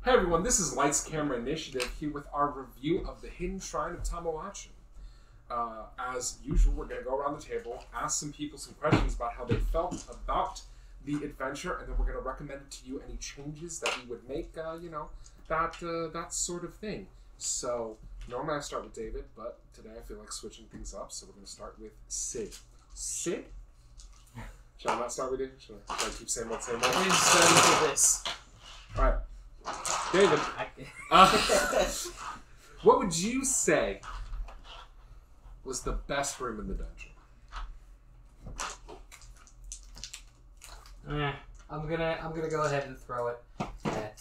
Hey everyone, this is Lights Camera Initiative here with our review of the Hidden Shrine of Tamoachan. As usual, we're going to go around the table, ask some people some questions about how they felt about the adventure, and then we're going to recommend it to you any changes that we would make, that sort of thing. So, normally I start with David, but today I feel like switching things up, so we're going to start with Sid. Sid? Shall I not start with you? Should I keep saying what, saying what? I'm excited for this. Alright. David, what would you say was the best room in the dungeon? I'm gonna go ahead and throw it at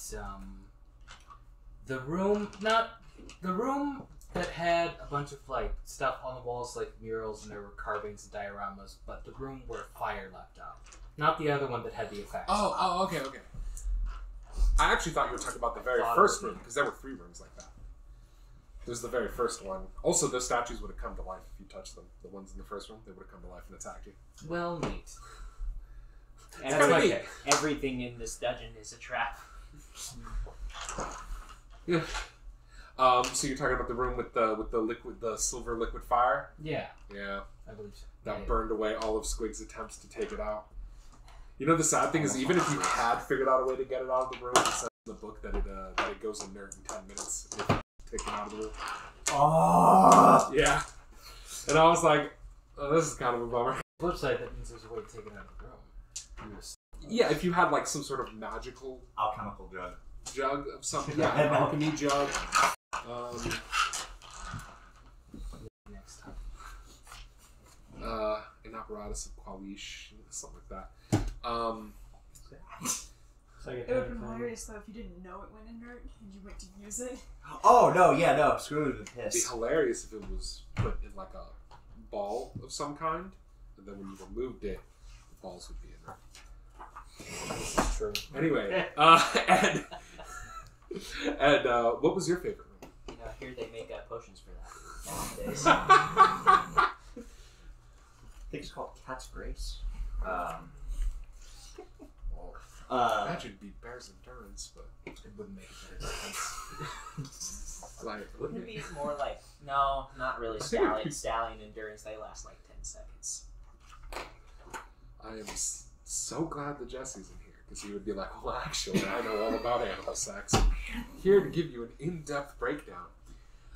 the room that had a bunch of like stuff on the walls like murals and there were carvings and dioramas, but the room where fire left out, not the other one that had the effects. Oh, okay. I actually thought you were talking about the very first room, because there were 3 rooms like that. There's the very first one. Also, those statues would have come to life if you touched them. The ones in the first room, they would have come to life and attacked you. Well, neat. And it's like neat. Everything in this dungeon is a trap. Yeah. So you're talking about the room with the silver liquid fire? Yeah. Yeah. I believe so. That burned away all of Squig's attempts to take it out. You know, the sad thing is, even if you had figured out a way to get it out of the room, it says in the book that it goes inert in 10 minutes if you take it out of the room. Oh! Yeah. And I was like, oh, this is kind of a bummer. Flip side, that means there's a way to take it out of the room. Yeah, if you had like some sort of magical Alchemical jug of something. Yeah, an alchemy jug. Next time. An apparatus of Qualish, something like that. It would have been hilarious though if you didn't know it went inert and you went to use it. Oh, no, screw the It'd be piss. hilarious if it was put in like a ball of some kind, and then when you removed it, the balls would be inert. This is true. Anyway, and what was your favorite room? You know, here they make potions for that nowadays. That I think it's called Cat's Grace. Imagine beat Bear's endurance, but it wouldn't make it better defense. Like, wouldn't It'd it? be more like, no, not really stallion endurance. They last like 10 seconds. I am so glad that Jesse's in here, because he would be like, well, actually, I know all about animal sex. I'm here to give you an in-depth breakdown.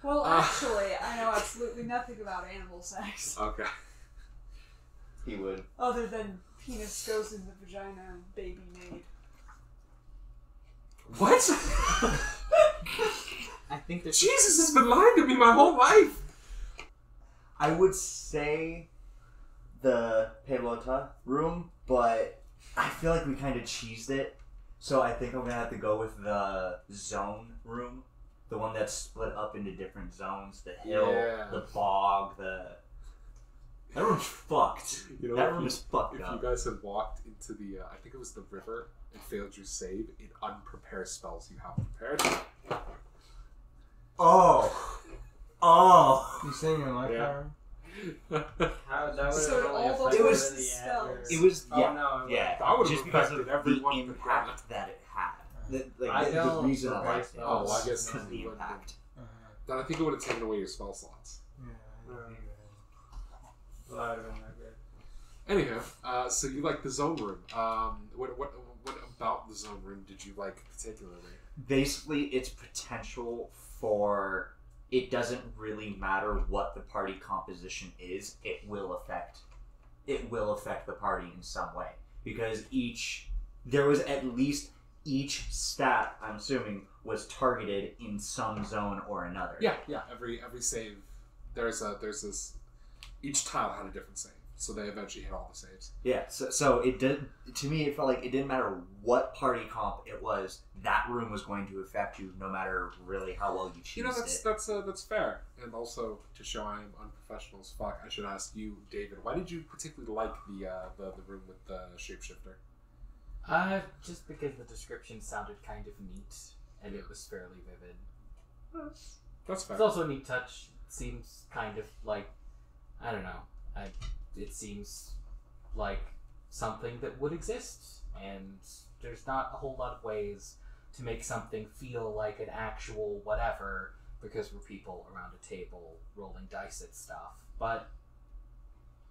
Well, actually, I know absolutely nothing about animal sex. Okay. He would. Other than penis goes in the vagina and baby made. What? I think there's... Jesus has been lying to me my whole life! I would say the Pelota room, but I feel like we kind of cheesed it. So I think I'm going to have to go with the zone room. The one that's split up into different zones. The hill, the bog, That room's fucked. You know, that room is fucked If up. you guys had walked into the, I think it was the river, and failed your save, it unprepares spells you have prepared. Oh! You saying your life Yeah. How that would So have all really the affected horses the spells. average. It was, Oh, yeah. no, Yeah. That would have Just because affected of everyone the in the crowd. impact that it had. I The know reason for I liked base it Oh, was I guess because of the you wouldn't- impact. Then I think it would have taken away your spell slots. That would have been that good. Anyhow, so you like the zone room. What about the zone room did you like particularly? Basically, its potential for it doesn't really matter what the party composition is. It will affect the party in some way, because there was at least each stat, I'm assuming, was targeted in some zone or another. Yeah. Every save, there's this. Each tile had a different save, so they eventually hit all the saves. Yeah, so it did. To me, it felt like it didn't matter what party comp it was. That room was going to affect you, no matter really how well you cheesed You know, it. that's fair. And also, to show I am unprofessional as fuck, I should ask you, David, why did you particularly like the room with the shapeshifter? Just because the description sounded kind of neat and it was fairly vivid. That's fair. It's also a neat touch. It seems kind of like, I don't know. It seems like something that would exist, and there's not a whole lot of ways to make something feel like an actual whatever, because we're people around a table rolling dice at stuff. But,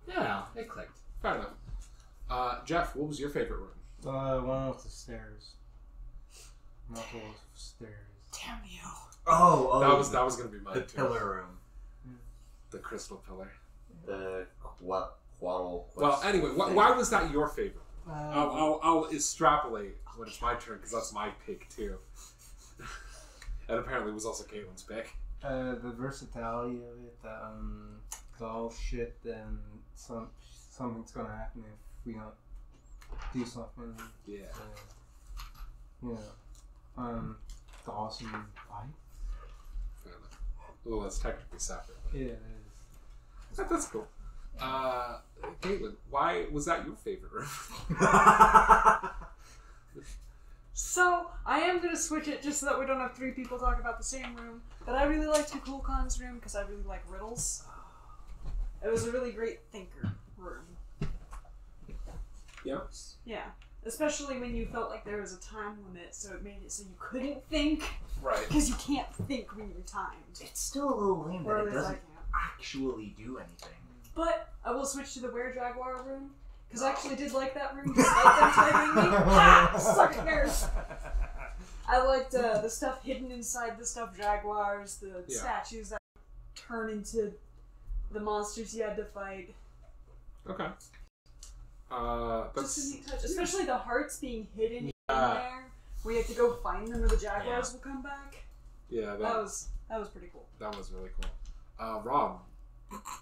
you know, it clicked. Fair enough. Jeff, what was your favorite room? The one with the stairs. Multiple stairs. Damn you. Oh, That was gonna be mine the too. pillar room. The crystal pillar. The quaddle. Well, anyway, why was that your favorite? I'll extrapolate when it's my turn because that's my pick too. And apparently it was also Caitlin's pick. The versatility of it, the all shit, and something's gonna happen if we don't do something. Yeah. You know, the awesome fight. Fair enough. Well, that's technically separate. Yeah, it is. That's cool. Caitlin, why was that your favorite room? So, I am going to switch it just so that we don't have three people talk about the same room. But I really liked the Cool Cons room because I really like riddles. It was a really great thinker room. Yeah. Yeah. Especially when you felt like there was a time limit, so it made it so you couldn't think. Right. Because you can't think when you're timed. It's still a little lame Or that at it least I doesn't can't. actually do anything. But I will switch to the Were Jaguar room. Because I actually did like that room despite them typing me. Ha! Suck it, nerds! I liked the stuff hidden inside the stuffed jaguars, the statues that turn into the monsters you had to fight. Okay. Just a neat touch. Especially the hearts being hidden in there, where you have to go find them or the jaguars will come back. Yeah, that was pretty cool. That was really cool. Rob,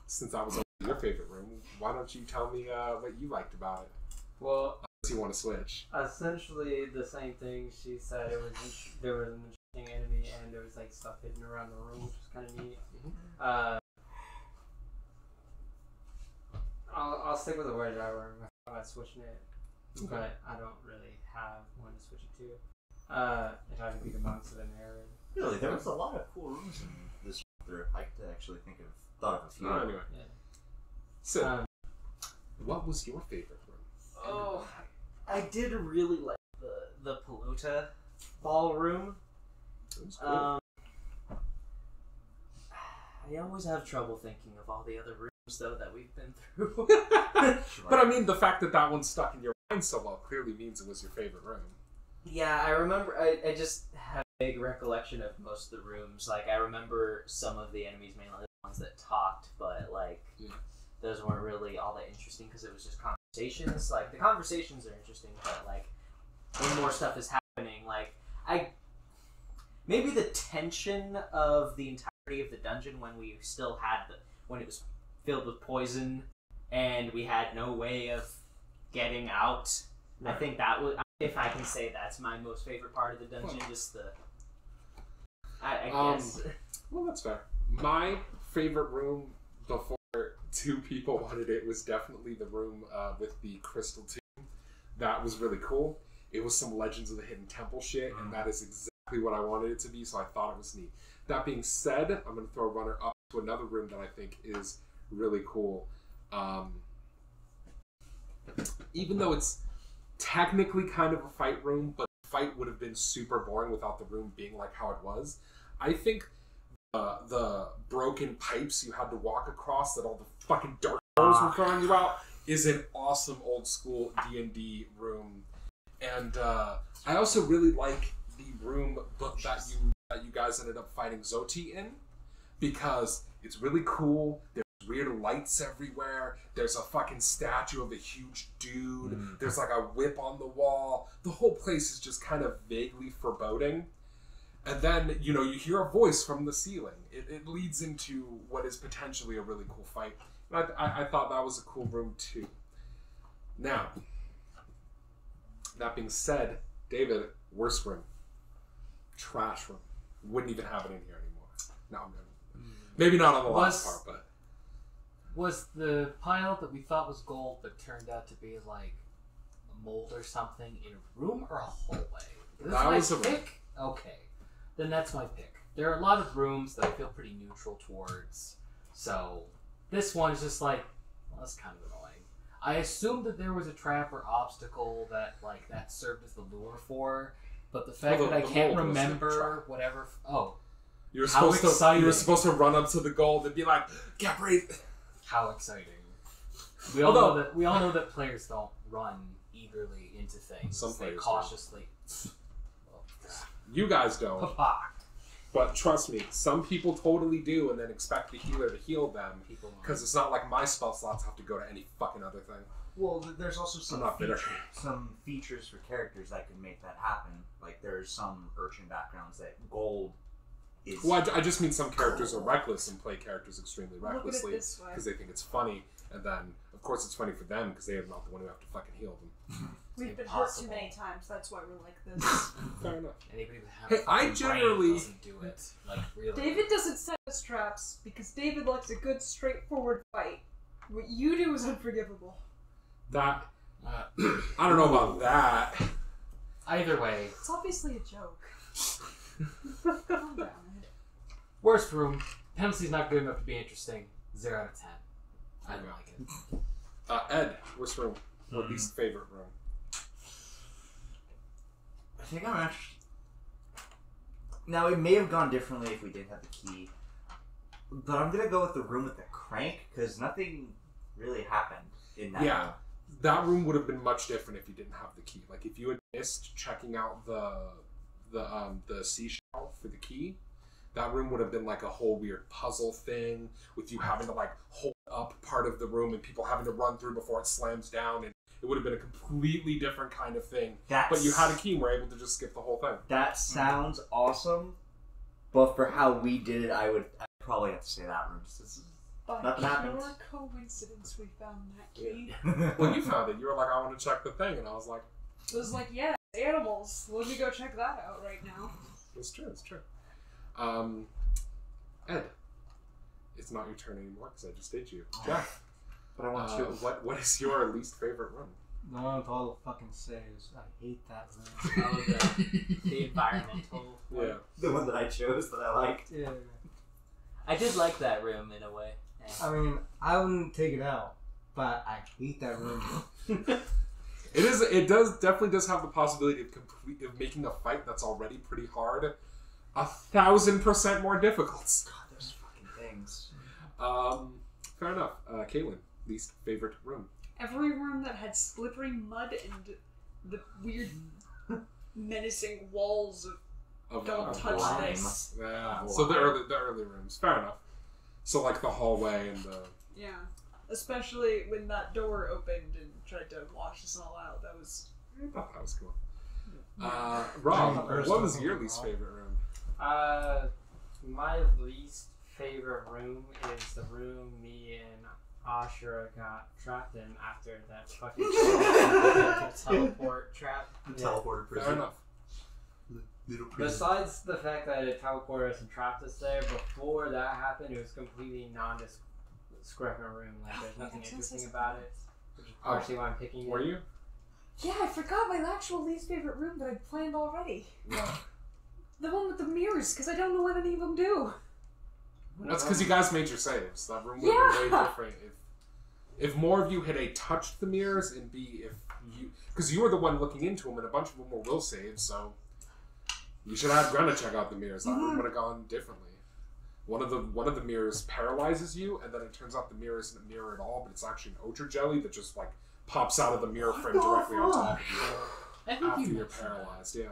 since I was your favorite room, why don't you tell me what you liked about it? Well, unless you want to switch. Essentially the same thing. She said it was there was an interesting enemy and there was like stuff hidden around the room, which was kind of neat. Mm-hmm. I'll stick with the word driver. I thought about switching it, but I don't really have one to switch it to. If I can be amongst the narrative. Really, there was a lot of cool rooms in this room. I could actually thought of a few. Oh, anyway. Yeah. So, what was your favorite room? Oh, I did really like the Pelota ballroom. It was cool. I always have trouble thinking of all the other rooms though that we've been through. But I mean, the fact that that one stuck in your mind so well clearly means it was your favorite room. Yeah, I remember. I just have a vague recollection of most of the rooms. Like, I remember some of the enemies, mainly the ones that talked, but like those weren't really all that interesting because it was just conversations. Like, the conversations are interesting, but like when more stuff is happening, like maybe the tension of the entirety of the dungeon when we still had when it was filled with poison and we had no way of getting out. Right. I think that was, if I can say, that's my most favorite part of the dungeon. Just the, I guess. Well, that's fair. My favorite room before two people wanted it was definitely the room with the crystal tomb. That was really cool. It was some Legends of the Hidden Temple shit, and that is exactly what I wanted it to be, so I thought it was neat. That being said, I'm going to throw a runner up to another room that I think is really cool. Even though it's technically kind of a fight room, but the fight would have been super boring without the room being like how it was. I think the broken pipes you had to walk across that all the fucking dark souls were throwing you out is an awesome old school D&D room. And I also really like the room that you guys ended up fighting Zoti in, because it's really cool. There's weird lights everywhere. There's a fucking statue of a huge dude. There's like a whip on the wall. The whole place is just kind of vaguely foreboding. And then, you know, you hear a voice from the ceiling. It leads into what is potentially a really cool fight. And I thought that was a cool room too. Now, that being said, David, worst room. Trash room. Wouldn't even have it in here anymore. No, I'm good. Maybe not on the last part, but... Was the pile that we thought was gold but turned out to be like a mold or something in a room or a hallway? That was a pick? Okay. Then that's my pick. There are a lot of rooms that I feel pretty neutral towards. So this one is just like, well, that's kind of annoying. I assumed that there was a trap or obstacle that served as the lure for, But the fact Well, that I the can't mold was remember whatever. Oh, You were How supposed to. exciting. You were supposed to run up to the gold and be like, "Get ready." how exciting! We all know that. We all know that players don't run eagerly into things. Some They players do. cautiously. You guys don't. Papa. But trust me, some people totally do, and then expect the healer to heal them. People Because it's not like my spell slots have to go to any fucking other thing. Well, there's also I'm not bitter. some features for characters that can make that happen. Like there's some urchin backgrounds that gold is. Well, I just mean some characters are reckless and play characters extremely Look at it recklessly this way. because they think it's funny, and then of course it's funny for them because they are not the one who have to fucking heal them. We've been hurt too Impossible. many times. That's why we're like this. Fair enough. Anybody with half Hey, a fucking I generally- brain doesn't do it. Like really. David doesn't set us traps because David likes a good, straightforward fight. What you do is unforgivable. That I don't know about that. Either way, It's obviously a joke. Calm down, Ed. worst room. Penalty's not good enough to be interesting. 0 out of 10. I don't like it. Ed, what's room? Your least favorite room? I think I'm actually. Now it may have gone differently if we did have the key, but I'm gonna go with the room with the crank because nothing really happened in that. Yeah, that room would have been much different if you didn't have the key. Like if you had missed checking out the seashell for the key, that room would have been like a whole weird puzzle thing with you having to like hold up part of the room and people having to run through before it slams down, and it would have been a completely different kind of thing. But you had a key and were able to just skip the whole thing. That sounds awesome, but for how we did it, I'd probably have to say that room. By Nothing happened. pure coincidence, we found that key. Well, you found it. You were like, I want to check the thing, and I was like, It was like, yeah, animals. Let me go check that out right now. it's true, it's true. Ed, it's not your turn anymore because I just did you. Jeff, But I want to. what is your least favorite room? The one with all the fucking saves. I hate that room. Oh, the environmental. Yeah. The one that I chose that I liked. Yeah. I did like that room in a way. I mean, I wouldn't take it out, but I hate that room. It definitely does have the possibility of making a fight that's already pretty hard 1,000% more difficult. God, those fucking things. Fair enough. Caitlin, least favorite room. Every room that had slippery mud and the weird, menacing walls of don't touch lime. this. Yeah. So the early rooms. Fair enough. So like the hallway and the. Yeah. Especially when that door opened and tried to wash us all out. That was. I thought that was cool. Rob, what was your least favorite room? My least favorite room is the room me and Asura got trapped in after that fucking teleport trap. The teleporter prison. Fair enough. Little prison. Besides the fact that it teleported us and trapped us there, before that happened, it was completely nondescript room. Like, there's nothing interesting about it. Which is partially why I'm picking it. Were you? Yeah, I forgot my actual least favorite room that I'd planned already. Yeah. The one with the mirrors, because I don't know what any of them do. That's because you guys made your saves. That room would have been way Yeah. different if more of you had A, touched the mirrors, and B, if you, because you were the one looking into them, and a bunch of them were will saves, so you should have gone to check out the mirrors. That room would have gone differently. One of the mirrors paralyzes you, and then it turns out the mirror isn't a mirror at all, but it's actually an ochre jelly that just like pops out of the mirror frame directly on top of you I think after you you're mentioned paralyzed. Yeah.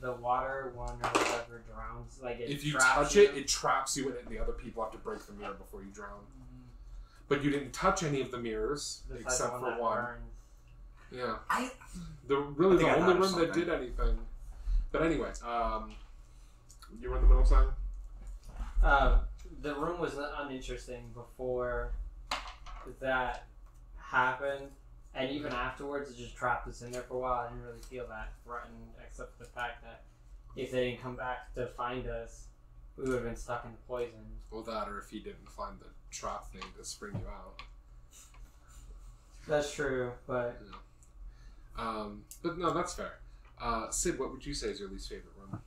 The water one or whatever drowns. Like, it If you traps touch it, it traps you in it, and the other people have to break the mirror before you drown. But you didn't touch any of the mirrors Besides except the for that one. burns. Yeah. I The think I only noticed room that something. did anything. But anyways, you were in the middle saying? The room was uninteresting before that happened, and even afterwards, it just trapped us in there for a while. I didn't really feel that threatened, except for the fact that if they didn't come back to find us, we would have been stuck in the poison. Well, that or if he didn't find the trap thing to spring you out. That's true, but But no, that's fair. Sid, what would you say is your least favorite room?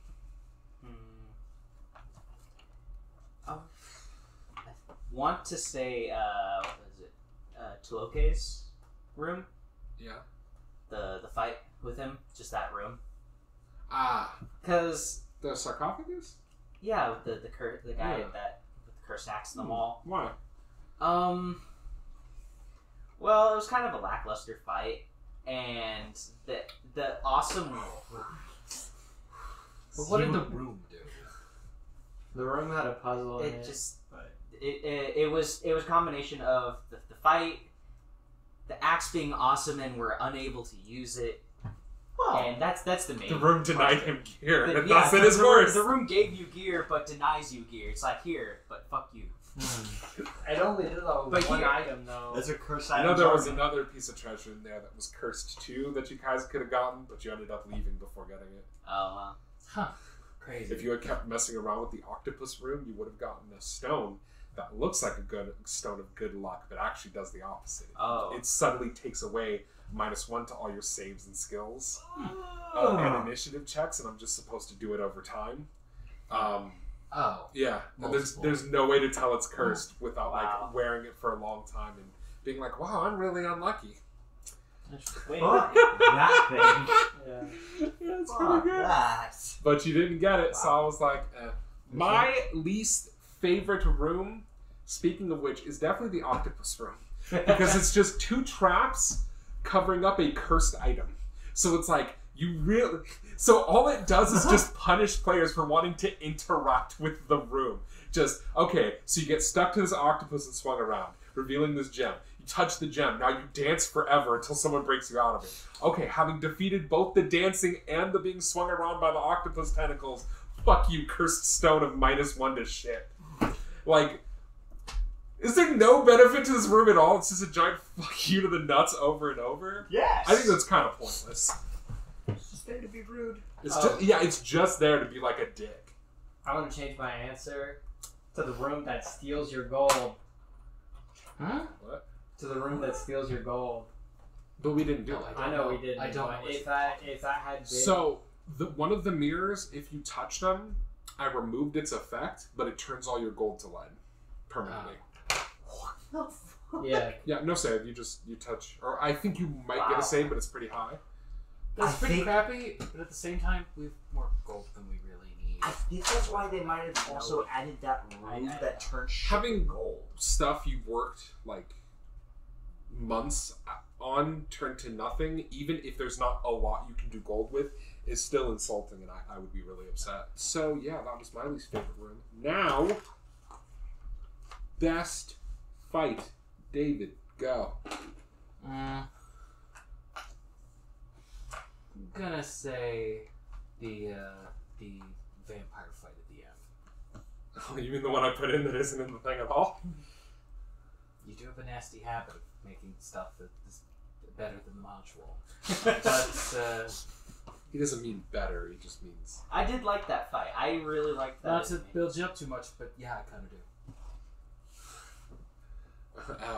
I want to say, what is it? Tuoke's room? Yeah. The fight with him? Just that room? Ah, Because the sarcophagus? yeah, the guy Yeah. that with the cursed axe in the wall. Why? Well, it was kind of a lackluster fight, and the awesome. But what did the room do? The room had a puzzle in It it. just but it was a combination of the fight, the axe being awesome, and we're unable to use it. And that's the main. The room denied part. him gear, and Yeah, thus it is the worse. room gave you gear, but denies you gear. It's like here, but fuck you. it only did But one here- item though. That's a curse I item. know there was another piece of treasure in there that was cursed too that you guys could have gotten, but you ended up leaving before getting it. Oh, Huh. Crazy. If you had kept messing around with the octopus room, you would have gotten a stone that looks like a good stone of good luck, but actually does the opposite. Oh. It suddenly takes away -1 to all your saves and skills and initiative checks, and I'm just supposed to do it over time. Oh. Yeah, and Multiple. there's no way to tell it's cursed without Wow. like wearing it for a long time and being like, wow, I'm really unlucky. Wait. Fuck that thing. Yeah. Yeah, it's Fuck pretty good. that. But you didn't get it, so I was like, eh. My least favorite room, speaking of which, is definitely the octopus room. Because it's just 2 traps covering up a cursed item. So it's like, you really... So all it does is just punish players for wanting to interact with the room. Just, okay, so you get stuck to this octopus and swung around, revealing this gem. You touch the gem, now you dance forever until someone breaks you out of it. Okay, having defeated both the dancing and the being swung around by the octopus tentacles, fuck you, cursed stone of -1 to shit. Like, is there no benefit to this room at all? It's just a giant fuck you to the nuts over and over? Yes. I think that's kind of pointless. It's just there to be rude. It's just, yeah, it's just there to be like a dick. I want to change my answer to the room that steals your gold. Huh? What? To the room that steals your gold. But we didn't do No, it. I know we didn't. I don't but know if that had been So, one of the mirrors, if you touch them, I removed its effect, but it turns all your gold to lead permanently. yeah, Yeah, no save. You touch, or I think you might get Wow. a save, but it's pretty high. That's I pretty think- crappy, but at the same time, we have more gold than we really need. I think that's why they might have also added that room that turns shit Having- to gold. Stuff you've worked like months on turn to nothing, even if there's not a lot you can do gold with, is still insulting, and I would be really upset. So yeah, that was my least favorite room. Now, best fight. David, go. I'm gonna say the vampire fight at the end. Oh, you mean the one I put in that isn't in the thing at all? You do have a nasty habit of making stuff that is better than the module. But He doesn't mean better, he just means... I did like that fight. I really liked that. not to enemy. build you up too much, but yeah, I kind of do.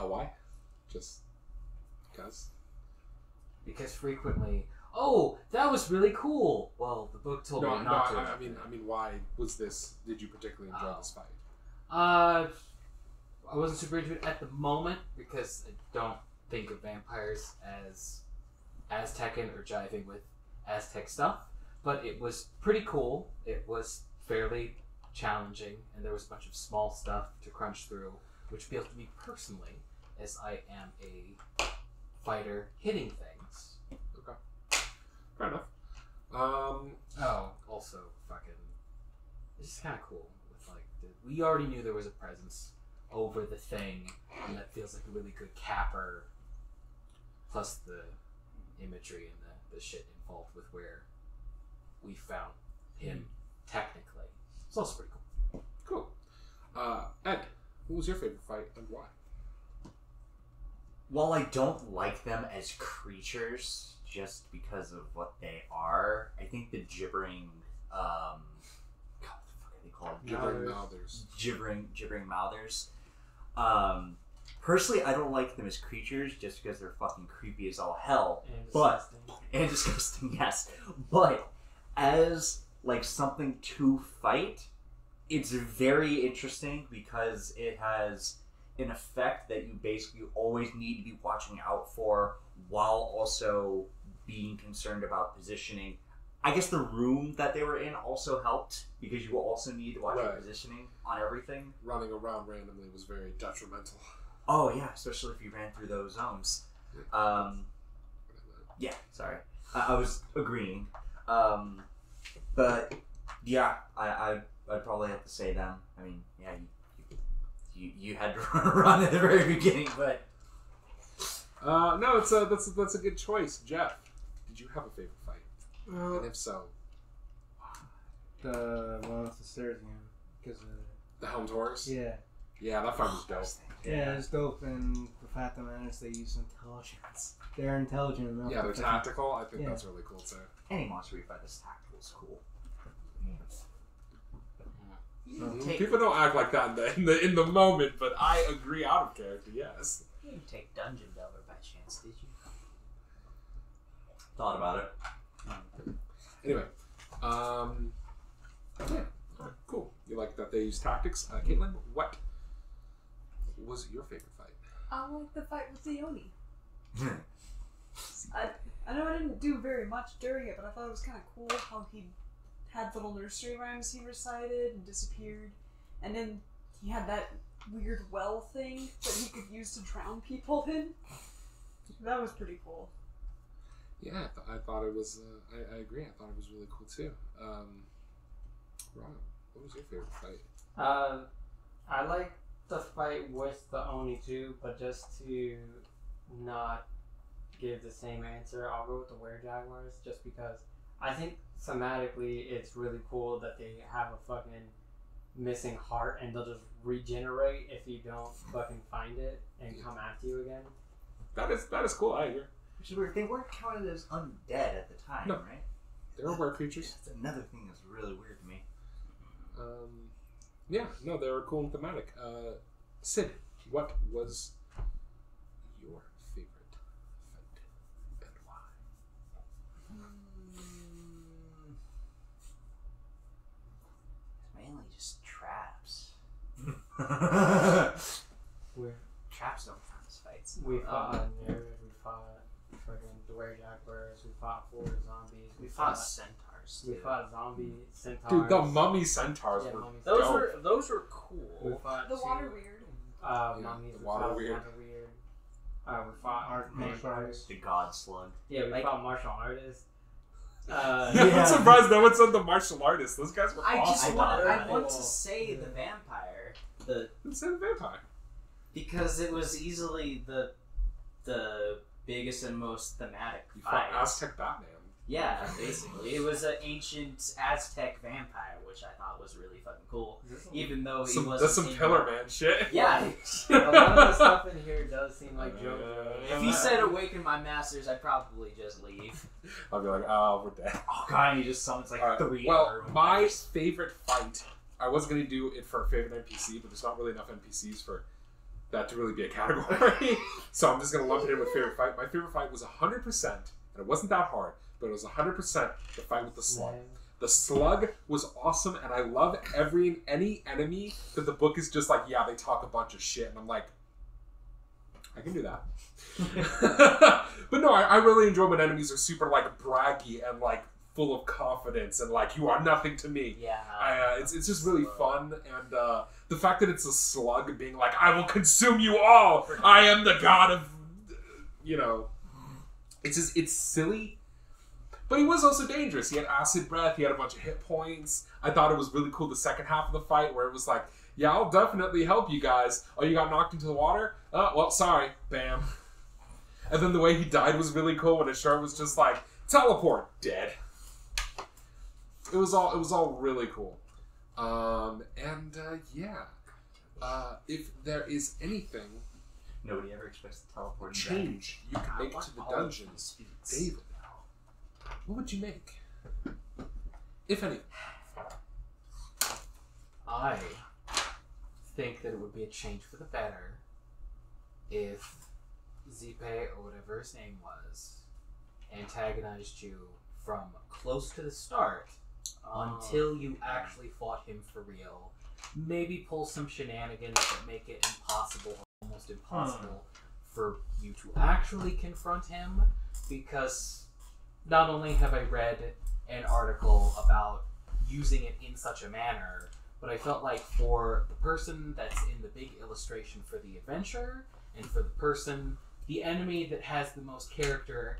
Why? Just... because? Because frequently, oh, that was really cool. Well, the book told me not to. I mean, why was this... Did you particularly enjoy this fight? I wasn't super into it at the moment because I don't think of vampires as Aztecan or jiving with Aztec stuff. But it was pretty cool. It was fairly challenging, and there was a bunch of small stuff to crunch through, which appeals to me personally, as I am a fighter hitting things. Okay. Fair enough. Oh, also, fucking, it's just kind of cool. With like, we already knew there was a presence over the thing, and that feels like a really good capper. Plus the imagery and the shit involved with where we found him technically. It's also pretty cool. Cool. Ed, what was your favorite fight and why? While I don't like them as creatures, just because of what they are, I think the gibbering, God, what the fuck are they called? Gibbering Mouthers. Gibbering mouthers. Personally, I don't like them as creatures just because they're fucking creepy as all hell. And disgusting, yes. But as like something to fight, it's very interesting because it has an effect that you basically always need to be watching out for while also being concerned about positioning I guess the room that they were in also helped because you will also need to watch your Right. positioning on everything. Running around randomly was very detrimental. Oh yeah, especially if you ran through those zones. Yeah, sorry, I was agreeing. But yeah, I'd probably have to say them. I mean, yeah, you had to run at the very beginning, but No, that's a good choice, Jeff. Did you have a favorite fight? And if so, The one with the stairs again. Because the Helmed Horse. yeah. Yeah, that fight was dope. Yeah, it's dope, and the fact of the matter is they use intelligence. They're intelligent enough. Yeah, they're to tactical. I think Yeah. that's really cool too. any monster we fight that's tactical is cool. People don't act like that in the moment, but I agree out of character. Yes. You didn't take Dungeon Delver by chance, did you? Thought about it. Anyway, yeah, cool. You like that they use tactics, Caitlin? What was your favorite fight? I like the fight with the Oni. I know I didn't do very much during it, but I thought it was kind of cool how he had little nursery rhymes he recited and disappeared, and then he had that weird well thing that he could use to drown people in. That was pretty cool. Yeah, I thought it was. I agree. I thought it was really cool too. Ron, what was your favorite fight? I like the fight with the Oni too, but just to not give the same answer, I'll go with the Were-Jaguars just because I think thematically it's really cool that they have a fucking missing heart and they'll just regenerate if you don't fucking find it and come after you again. That is cool. I agree. Which is weird. They weren't counted as undead at the time, No. right? They were creatures. That's another thing that's really weird to me. Yeah, no, they were cool and thematic. Sid, what was your favorite fight and why? Mainly just traps. We're Traps don't count as fights. We fought Nerve, we fought fucking the Were-Jaguars, we fought 4 zombies, We fought centaurs too. we fought zombie centaurs. Dude, the mummy centaurs Yeah, were mummy Those dope. were We cool. fought The two, water weird. mummies, the we water fought weird. water weird. We fought Archmages. The God Slug. Yeah, we Like- fought martial artists. Yeah, Yeah. I'm surprised no one said the martial artists. Those guys were I just awesome. want I I want cool. to say the vampire, the It's a vampire. because it was easily the biggest and most thematic You fought fight. Aztec Batman. Yeah, basically. It was an ancient Aztec vampire, which I thought was really fucking cool. Even though he wasn't. That's some in- Pillar Man shit. Yeah. A lot of the stuff in here does seem like JoJo. If he said awaken my masters, I'd probably just leave. I'll be like, oh, we're dead. Oh god, he just summons like Alright, 3 well, other my vampires. favorite fight, I was going to do it for a favorite NPC, but there's not really enough NPCs for that to really be a category. So I'm just going to lump it in with favorite fight. My favorite fight was 100%, and it wasn't that hard, but it was 100% the fight with the slug. The slug was awesome, and I love any enemy that the book is just like, yeah, they talk a bunch of shit, and I'm like, I can do that. But no, I really enjoy when enemies are super like braggy and like full of confidence and like you are nothing to me. Yeah. It's just really fun, and the fact that it's a slug being like, I will consume you all. I am the god of, it's silly. But he was also dangerous. He had acid breath. He had a bunch of hit points. I thought it was really cool the second half of the fight where it was like, yeah, I'll definitely help you guys. Oh, you got knocked into the water? Oh, well, sorry. Bam. And then the way he died was really cool when his shirt was just like, teleport, dead. It was all really cool. If there is anything Nobody ever expects to teleport. change you can make to the dungeons, David, what would you make? If any. I think that it would be a change for the better if Zipe, or whatever his name was, antagonized you from close to the start until you actually fought him for real. Maybe pull some shenanigans that make it impossible, or almost impossible, for you to actually confront him, because not only have I read an article about using it in such a manner, but I felt like for the person that's in the big illustration for the adventure, and for the enemy that has the most character,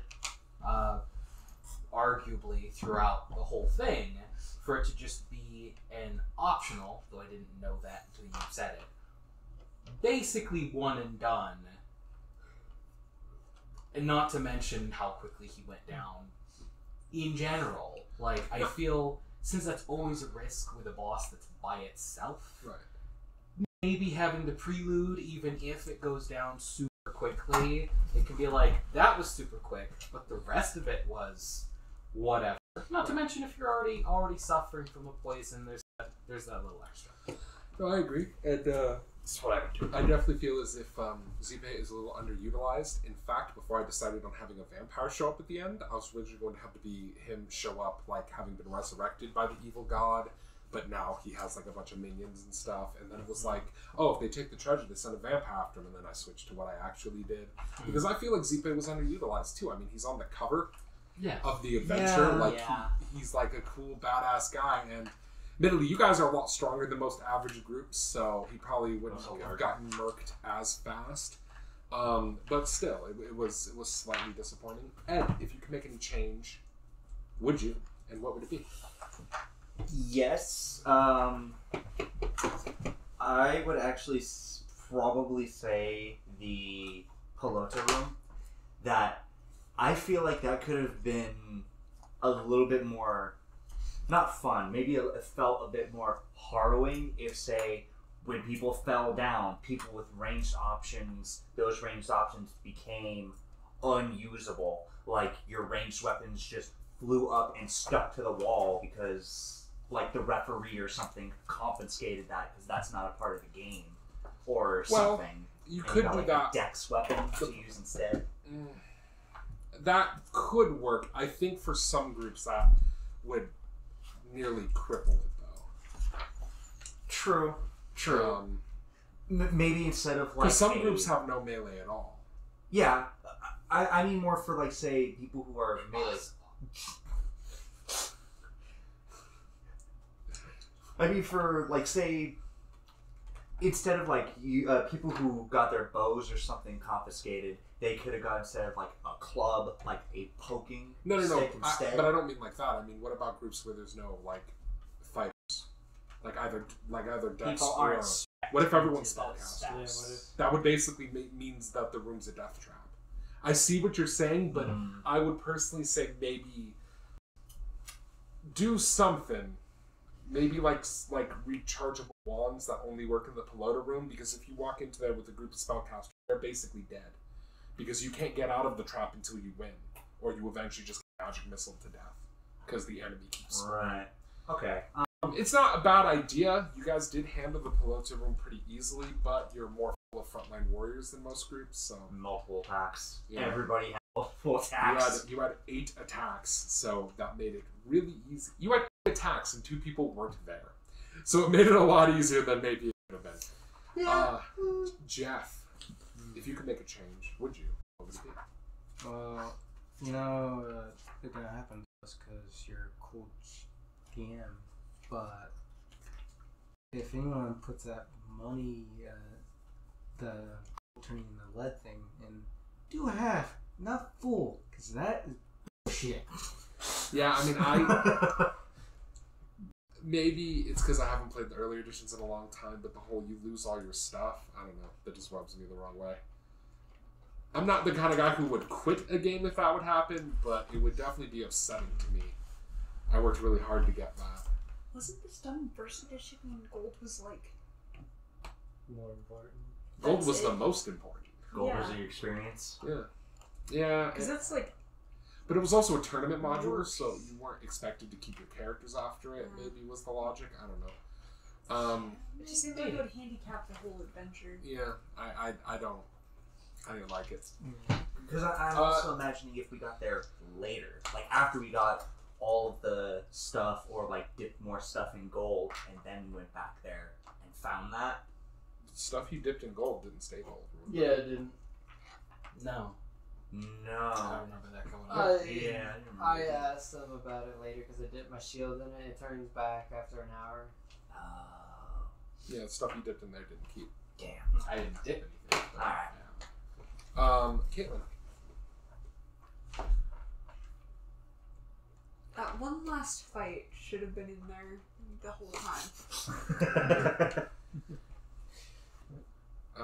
arguably throughout the whole thing, for it to just be an optional, though I didn't know that until you said it, basically one and done. And not to mention how quickly he went down in general. Like, I feel, since that's always a risk with a boss that's by itself, Right. maybe having the prelude, even if it goes down super quickly, it can be like, that was super quick, but the rest of it was whatever. Not to mention if you're already suffering from a poison, there's that little extra. No, I agree. And That's what I would do. I definitely feel as if Zipe is a little underutilized. In fact, before I decided on having a vampire show up at the end, I was originally going to have to be him show up like having been resurrected by the evil god, but now he has like a bunch of minions and stuff. And then it was like, oh, if they take the treasure, they send a vampire after him. And then I switched to what I actually did. Because I feel like Zipe was underutilized too. I mean, he's on the cover of the adventure. He's like a cool, badass guy. And admittedly, you guys are a lot stronger than most average groups, so he probably wouldn't have gotten murked as fast. But still, it was slightly disappointing. Ed, if you could make any change, would you? And what would it be? Yes. I would actually probably say the Pelota room. That I feel like that could have been a little bit more, not fun, maybe it felt a bit more harrowing if, say, when people fell down, people with ranged options, those ranged options became unusable. Like, your ranged weapons just flew up and stuck to the wall because, like, the referee or something confiscated that because that's not a part of the game. Or something. You could do like that. A dex weapon to use instead. That could work. I think for some groups that would nearly cripple it, though. True. Maybe instead of like... Because some groups have no melee at all. Yeah. I mean more for, like, say, people who are melee. I mean for, like, say... Instead of, like, people who got their bows or something confiscated, they could have got, instead of, like, a club, like a poking stick instead. But I don't mean like that. I mean, what about groups where there's no, like, fighters? Like either dex or... What if everyone's spellcasters? That would basically means that the room's a death trap. I see what you're saying, but I would personally say maybe do something. Maybe like rechargeable wands that only work in the Pelota room, because if you walk into there with a group of spellcasters, they're basically dead. Because you can't get out of the trap until you win, or you eventually just get magic missile to death. Because the enemy keeps Right. Okay. It's not a bad idea. You guys did handle the Pelota room pretty easily, but you're more full of frontline warriors than most groups, so... Multiple attacks. Yeah. Everybody had multiple attacks. You had 8 attacks, so that made it really easy. You had 8 attacks and 2 people weren't there. So it made it a lot easier than maybe it could have been. Yeah. Jeff, if you could make a change, would you? What would it be? Well, they're gonna happen just because you're a cool GM. But if anyone puts that money, the turning the lead thing, and do half, not full, because that is bullshit. Yeah, I mean, maybe it's because I haven't played the earlier editions in a long time, but the whole you lose all your stuff, I don't know, that just rubs me the wrong way. I'm not the kind of guy who would quit a game if that would happen, but it would definitely be upsetting to me. I worked really hard to get that. Wasn't this done in first edition when gold was like More important. Gold That's was the it. most important. Gold Yeah. was your experience. Yeah. because that's like But it was also a tournament module, so you weren't expected to keep your characters after it, maybe was the logic. I don't know. it just seemed like it would handicap the whole adventure. Yeah, I didn't like it. Because I'm also imagining if we got there later, like after we got all of the stuff, or like dipped more stuff in gold, and then went back there and found that. Stuff you dipped in gold didn't stay gold. Yeah, it didn't. No. No. I don't remember that coming up. Yeah. I asked them about it later because I dipped my shield in it. It turns back after an hour. Yeah, the stuff you dipped in there didn't keep. Damn. I didn't dip anything. But, Alright. Caitlin. That one last fight should have been in there the whole time. I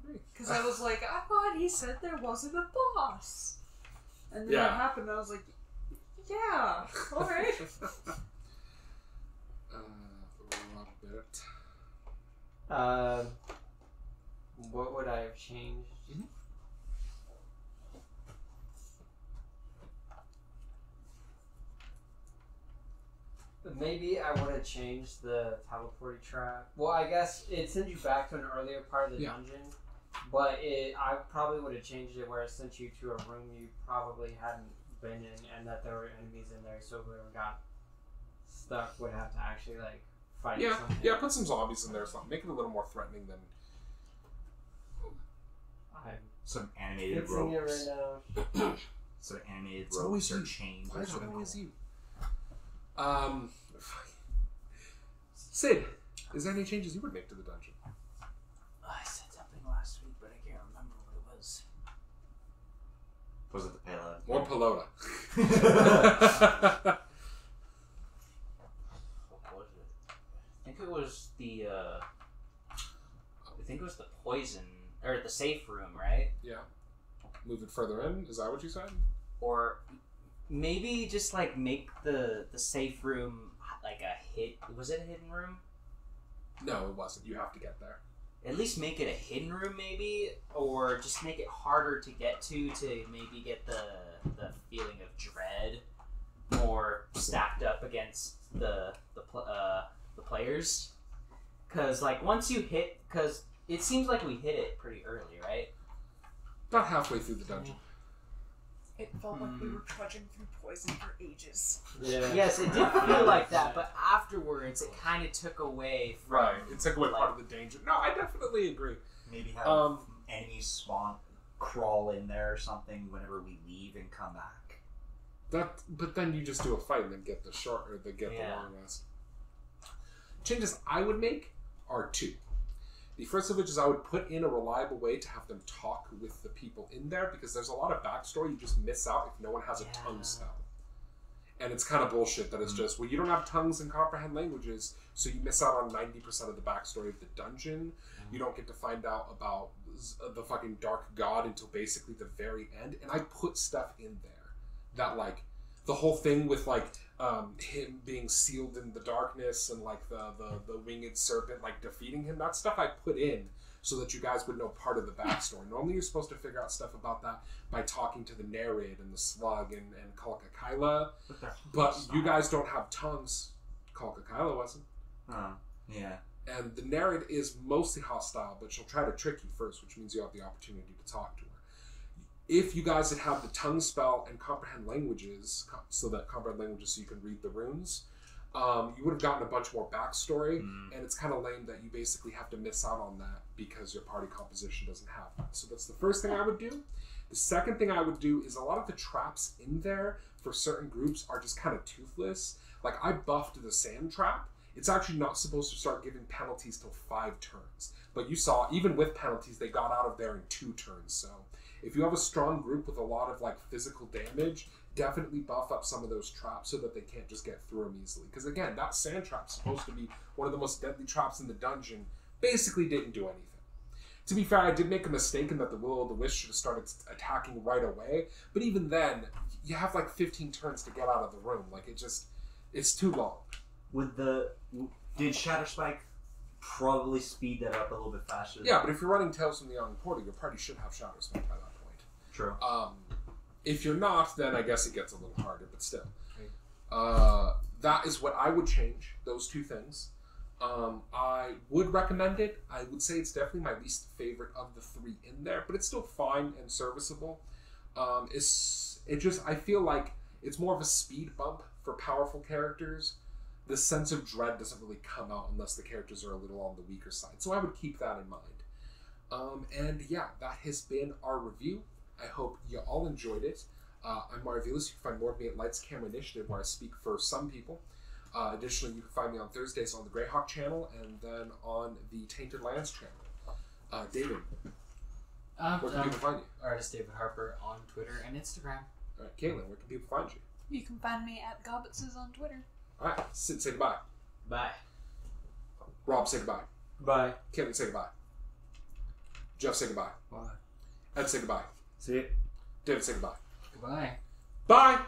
agree. Because I was like, I thought he said there wasn't a boss. And then Yeah. that happened, and I was like, yeah, alright. Robert. What would I have changed? Maybe I would have changed the teleporting trap. Well, I guess it sends you back to an earlier part of the dungeon, but I probably would have changed it where it sent you to a room you probably hadn't been in, and that there were enemies in there, so whoever got stuck would have to actually like fight. Yeah, something. yeah. Put some zombies in there, or something. Make it a little more threatening than. I'm Some animated fixing it ropes. right now. Some animated It's ropes always or you. chains. Why or is it something. always you? Sid, is there any changes you would make to the dungeon? I said something last week, but I can't remember what it was. Was it the payload? More pelota. What was it? I think it was the poison or the safe room, right? Yeah. Move it further in. Is that what you said? Or maybe just like make the safe room like was it a hidden room? No, it wasn't. You have to get there. At least make it a hidden room, maybe, or just make it harder to get to maybe get the feeling of dread more stacked up against the players. Because like once you hit, because it seems like we hit it pretty early, right? About halfway through the dungeon. It felt like we were trudging through poison for ages. Yeah. Yes, it did feel like that, but afterwards it kind of took away from Right. It took away like, part of the danger. No, I definitely agree. Maybe have enemies spawn, crawl in there or something whenever we leave and come back. But then you just do a fight and then get the short or the long rest. Changes I would make are two. The first of which is I would put in a reliable way to have them talk with the people in there, because there's a lot of backstory you just miss out if no one has a tongue spell. And it's kind of bullshit that it's just, well, you don't have tongues and comprehend languages, so you miss out on 90% of the backstory of the dungeon. You don't get to find out about the fucking Dark God until basically the very end. And I put stuff in there that, like, the whole thing with, like, him being sealed in the darkness and, like, the winged serpent, like, defeating him, that stuff I put in so that you guys would know part of the backstory. Normally you're supposed to figure out stuff about that by talking to the Nereid and the Slug and Kalka-Kyla, but you guys don't have tongues. Kalka-Kyla wasn't. Yeah. And the Nereid is mostly hostile, but she'll try to trick you first, which means you have the opportunity to talk to her. If you guys had had the tongue spell and comprehend languages, so you can read the runes, you would have gotten a bunch more backstory, and it's kind of lame that you basically have to miss out on that because your party composition doesn't have that. So that's the first thing I would do. The second thing I would do is a lot of the traps in there for certain groups are just kind of toothless. Like, I buffed the sand trap. It's actually not supposed to start giving penalties till 5 turns. But you saw, even with penalties, they got out of there in 2 turns. So if you have a strong group with a lot of, like, physical damage, definitely buff up some of those traps so that they can't just get through them easily. Because again, that sand trap's supposed to be one of the most deadly traps in the dungeon. Basically didn't do anything. To be fair, I did make a mistake in that the Will-O'-the-Wisp should have started attacking right away. But even then, you have like 15 turns to get out of the room. Like, it's too long. Did Shatterspike probably speed that up a little bit faster? Yeah, but if you're running Tales from the Yawning Portal, your party should have Shatterspike by that point. True. If you're not, then I guess it gets a little harder, but still. That is what I would change, those 2 things. I would recommend it. I would say it's definitely my least favorite of the 3 in there, but it's still fine and serviceable. I feel like it's more of a speed bump for powerful characters. The sense of dread doesn't really come out unless the characters are a little on the weaker side. So I would keep that in mind. And yeah, that has been our review I hope you all enjoyed it. I'm Marvelous. You can find more of me at Lights Camera Initiative, where I speak for some people. Additionally, you can find me on Thursdays on the Greyhawk channel and then on the Tainted Lands channel. David, where can people find you? Artist David Harper on Twitter and Instagram. All right, Caitlin, where can people find you? You can find me at Gobbitses on Twitter. All right, Sid, say goodbye. Bye. Rob, say goodbye. Bye. Caitlin, say goodbye. Jeff, say goodbye. Bye. Ed, say goodbye. See it? David, say goodbye. Goodbye. Bye!